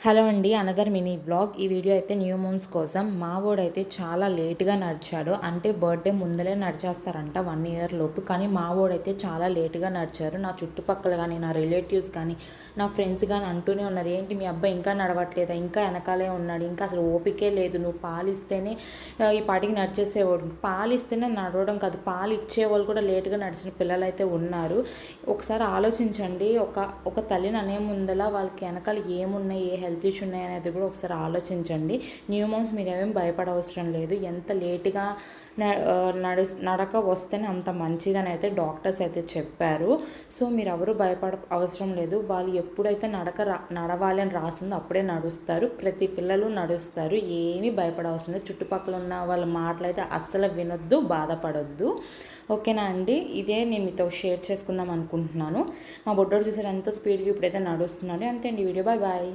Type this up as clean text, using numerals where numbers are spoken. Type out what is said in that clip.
Hello అండి, another mini vlog. ఈ video అయితే న్యూ మోమ్స్ కోసం. మా వాడైతే చాలా లేట్గా నడిచాడు. అంటే బర్త్డే ముందలే నడిచేస్తారంట 1 ఇయర్ లోపు. కానీ మా వాడైతే చాలా లేట్గా నడిచారు. నా చుట్టుపక్కల కానీ, నా రిలేటివ్స్ కానీ, నా ఫ్రెండ్స్ కానీ అంటూనే ఉన్నారు, ఏంటి మీ అబ్బాయి ఇంకా నడవట్లేదా, ఇంకా వెనకాలే ఉన్నాడు, ఇంకా అసలు ఓపికే లేదు, నువ్వు పాలిస్తేనే ఈ పాటికి నడిచేసేవాడు. పాలిస్తేనే నడవడం కాదు, పాలు ఇచ్చేవాళ్ళు కూడా లేట్గా నడిచిన పిల్లలు అయితే ఉన్నారు. ఒకసారి ఆలోచించండి. ఒక తల్లిని అనే ముందల వాళ్ళకి వెనకాల ఏమున్నాయి, ఏ హెల్త్ ఇష్యూ ఉన్నాయి అనేది కూడా ఒకసారి ఆలోచించండి. న్యూ మోమ్స్ మీరేమేమి భయపడవసరం లేదు. ఎంత లేట్గా నడక వస్తేనే అంత మంచిదని అయితే డాక్టర్స్ అయితే చెప్పారు. సో మీరు ఎవరు అవసరం లేదు. వాళ్ళు ఎప్పుడైతే నడవాలి అని రాస్తుందో అప్పుడే నడుస్తారు. ప్రతి పిల్లలు నడుస్తారు. ఏమీ భయపడవసరం లేదు. చుట్టుపక్కల ఉన్న వాళ్ళ మాటలు అయితే అస్సలు వినొద్దు, బాధపడొద్దు. ఓకేనా అండి? ఇదే నేను మీతో షేర్ చేసుకుందాం అనుకుంటున్నాను. మా బొడ్డోడు చూసారు ఎంత స్పీడ్గా ఇప్పుడైతే నడుస్తున్నాడు. అంతే అండి వీడియో. Bye bye.